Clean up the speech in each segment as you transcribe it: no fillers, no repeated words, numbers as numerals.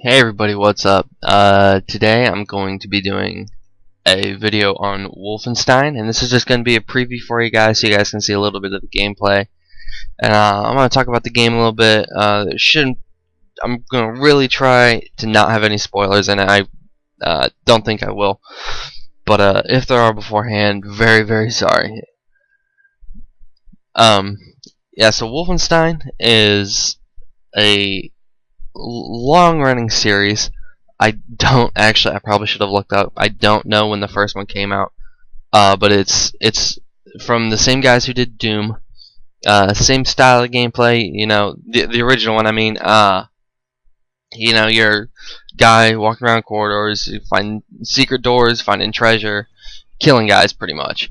Hey everybody, what's up? Today I'm going to be doing a video on Wolfenstein, and this is just going to be a preview for you guys so you guys can see a little bit of the gameplay. And I'm going to talk about the game a little bit. I'm going to really try to not have any spoilers, and I don't think I will. But if there are beforehand, very, very sorry. Yeah, so Wolfenstein is a long-running series. I probably should have looked up. I don't know when the first one came out, but it's from the same guys who did Doom. Same style of gameplay. You know, the original one. I mean, you know, your guy walking around corridors, you find secret doors, finding treasure, killing guys, pretty much.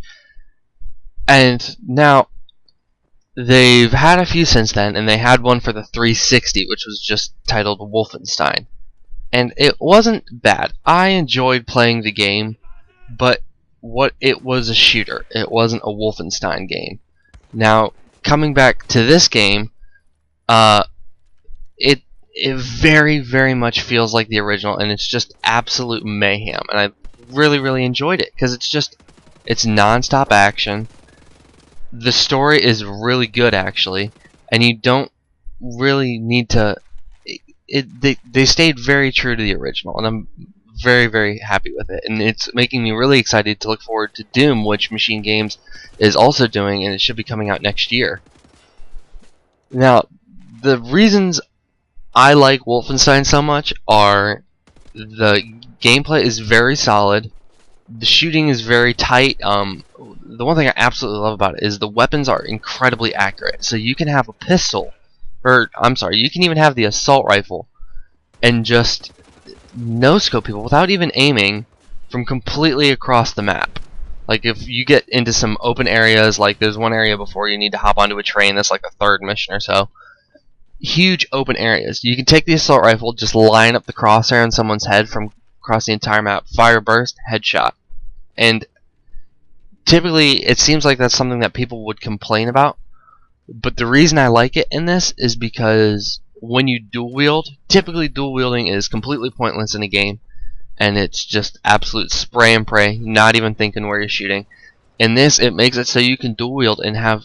And now they've had a few since then, and they had one for the 360, which was just titled Wolfenstein. And it wasn't bad. I enjoyed playing the game, but it was a shooter. It wasn't a Wolfenstein game. Now, coming back to this game, it very, very much feels like the original, and it's just absolute mayhem. And I really, really enjoyed it because it's non-stop action. The story is really good, actually, and you don't really need to. They stayed very true to the original, and I'm very, very happy with it. And it's making me really excited to look forward to Doom, which Machine Games is also doing, and it should be coming out next year. Now, the reasons I like Wolfenstein so much are the gameplay is very solid. The shooting is very tight. The one thing I absolutely love about it is the weapons are incredibly accurate. So you can have a pistol, or I'm sorry, you can even have the assault rifle and just no-scope people without even aiming from completely across the map. Like if you get into some open areas, like there's one area before you need to hop onto a train, that's like a third mission or so. Huge open areas. You can take the assault rifle, just line up the crosshair on someone's head from across the entire map, fire burst, headshot. And typically it seems like that's something that people would complain about, but the reason I like it in this is because when you dual wield, typically dual wielding is completely pointless in a game, and it's just absolute spray and pray, not even thinking where you're shooting. In this, it makes it so you can dual wield and have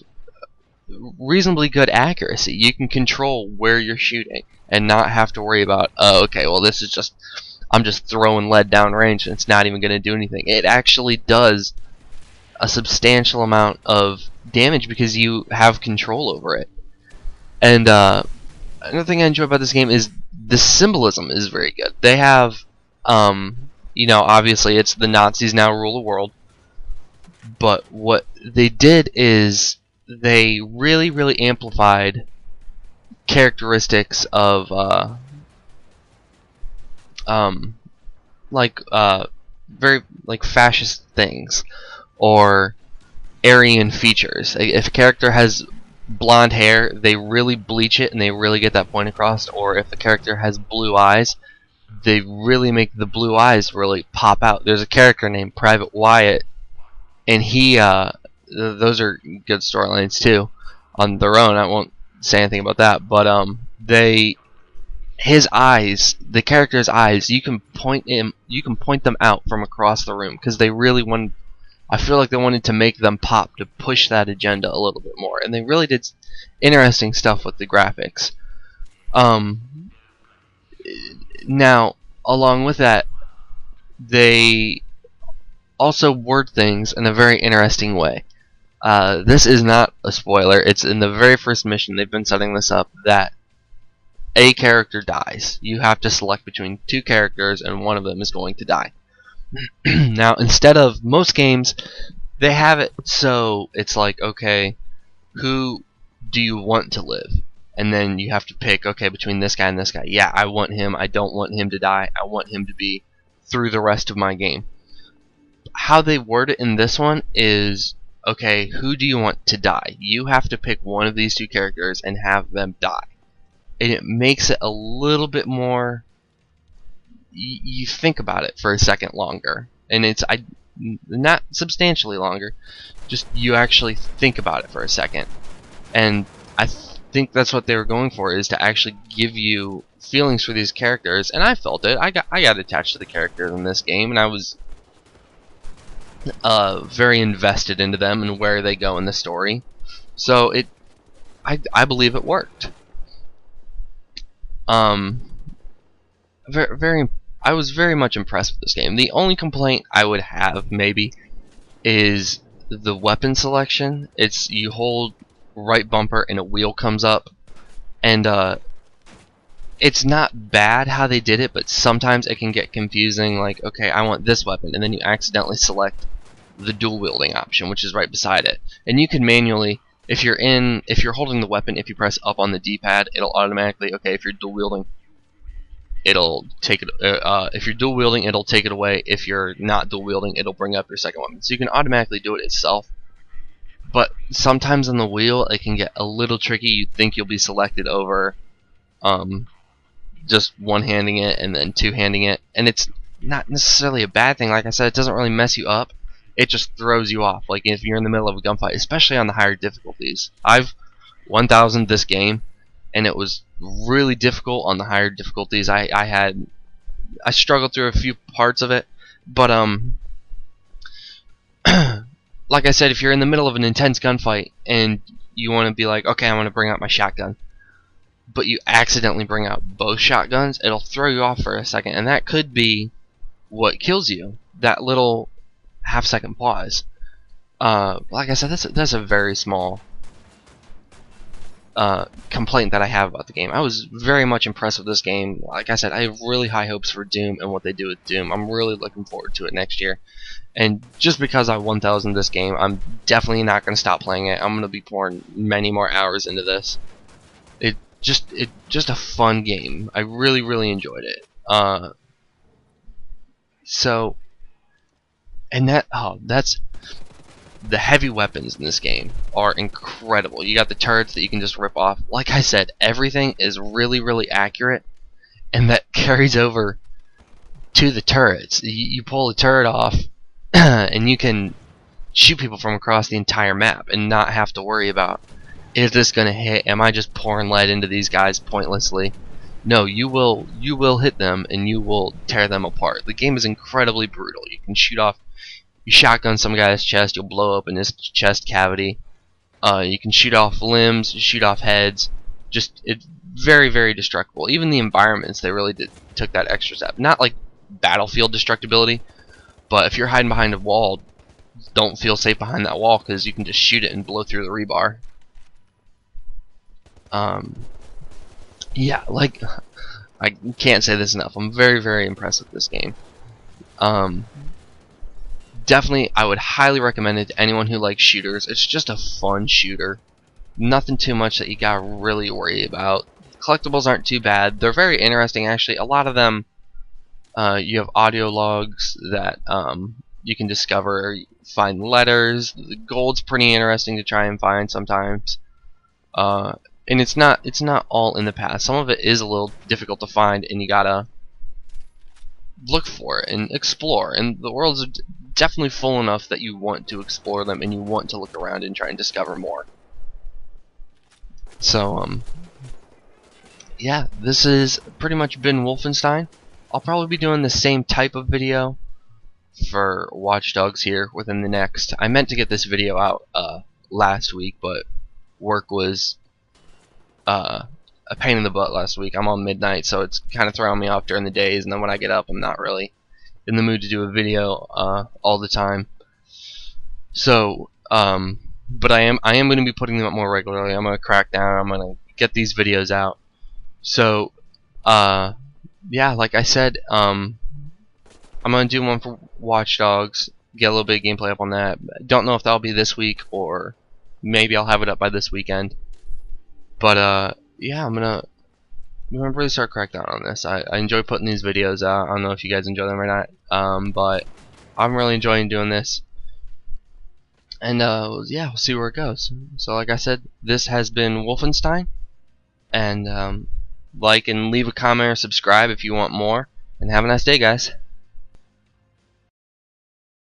reasonably good accuracy. You can control where you're shooting and not have to worry about, oh, okay, well this is just, I'm just throwing lead down range and it's not even going to do anything. It actually does a substantial amount of damage because you have control over it. And another thing I enjoy about this game is the symbolism is very good. They have, you know, obviously it's the Nazis now rule the world, but what they did is they really, really amplified characteristics of very like fascist things or Aryan features. If a character has blonde hair, they really bleach it and they really get that point across. Or if a character has blue eyes, they really make the blue eyes really pop out. There's a character named Private Wyatt, and he those are good storylines too on their own. I won't say anything about that, but his eyes, the character's eyes, you can point them out from across the room because they really want. I feel like they wanted to make them pop to push that agenda a little bit more, and they really did interesting stuff with the graphics. Now, along with that, they also word things in a very interesting way. This is not a spoiler. It's in the very first mission. They've been setting this up that a character dies. You have to select between two characters, and one of them is going to die. Now, instead of most games, they have it so it's like, okay, who do you want to live? And then you have to pick, okay, between this guy and this guy. Yeah, I want him. I don't want him to die. I want him to be through the rest of my game. How they word it in this one is, okay, who do you want to die? You have to pick one of these two characters and have them die. And it makes it a little bit more, you think about it for a second longer, and it's not substantially longer, just you actually think about it for a second. And think that's what they were going for, is to actually give you feelings for these characters, and I felt it. I got attached to the characters in this game, and I was very invested into them and where they go in the story. So I believe it worked. I was very much impressed with this game. The only complaint I would have maybe is the weapon selection. It's you hold right bumper and a wheel comes up, and it's not bad how they did it, but sometimes it can get confusing. Like, okay, I want this weapon, and then you accidentally select the dual wielding option, which is right beside it, and you can manually, if you're holding the weapon, if you press up on the D-pad, it'll automatically, okay, if you're dual wielding, it'll take it. If you're dual wielding, it'll take it away. If you're not dual wielding, it'll bring up your second weapon. So you can automatically do it itself. But sometimes on the wheel, it can get a little tricky. You think you'll be selected over just one-handing it and then two-handing it, and it's not necessarily a bad thing. Like I said, it doesn't really mess you up. It just throws you off. Like if you're in the middle of a gunfight, especially on the higher difficulties. I've 1000 this game, and it was really difficult on the higher difficulties. I struggled through a few parts of it, but like I said, if you're in the middle of an intense gunfight and you want to be like, okay, I want to bring out my shotgun, but you accidentally bring out both shotguns, it'll throw you off for a second, and that could be what kills you. That little half-second pause. Like I said, that's a very small complaint that I have about the game. I was very much impressed with this game. Like I said, I have really high hopes for Doom and what they do with Doom. I'm really looking forward to it next year. And just because I 1000 this game, I'm definitely not going to stop playing it. I'm going to be pouring many more hours into this. It's just a fun game. I really enjoyed it. That's the heavy weapons in this game are incredible. You got the turrets that you can just rip off. Like I said, everything is really accurate, and that carries over to the turrets. You pull a turret off and you can shoot people from across the entire map and not have to worry about, is this gonna hit? Am I just pouring lead into these guys pointlessly? No, you will hit them and you will tear them apart. The game is incredibly brutal. You can you shotgun some guy's chest, you'll blow open his chest cavity. You can shoot off limbs, shoot off heads. It's very destructible. Even the environments, they really took that extra step. Not like Battlefield destructibility, but if you're hiding behind a wall, don't feel safe behind that wall because you can just shoot it and blow through the rebar. Yeah, like, I can't say this enough. I'm very impressed with this game. Definitely, I would highly recommend it to anyone who likes shooters. It's just a fun shooter. Nothing too much that you gotta really worry about. Collectibles aren't too bad. They're very interesting, actually. A lot of them, you have audio logs that you can discover, find letters. The gold's pretty interesting to try and find sometimes. And it's not all in the past. Some of it is a little difficult to find, and you gotta look for it and explore. And the world's definitely full enough that you want to explore them and you want to look around and try and discover more. So yeah, this has pretty much been Wolfenstein. I'll probably be doing the same type of video for Watch Dogs here within the next. I meant to get this video out last week, but work was a pain in the butt last week. I'm on midnight, so it's kind of throwing me off during the days, and then when I get up, I'm not really in the mood to do a video all the time. So, but I am going to be putting them up more regularly. I'm going to crack down. I'm going to get these videos out. So, yeah, like I said, I'm going to do one for Watch Dogs, get a little bit of gameplay up on that. Don't know if that'll be this week, or maybe I'll have it up by this weekend. But, yeah, I'm gonna really start crack down on this. I enjoy putting these videos out. I don't know if you guys enjoy them or not, but I'm really enjoying doing this. And, yeah, we'll see where it goes. So, like I said, this has been Wolfenstein. And, like and leave a comment or subscribe if you want more. And have a nice day, guys.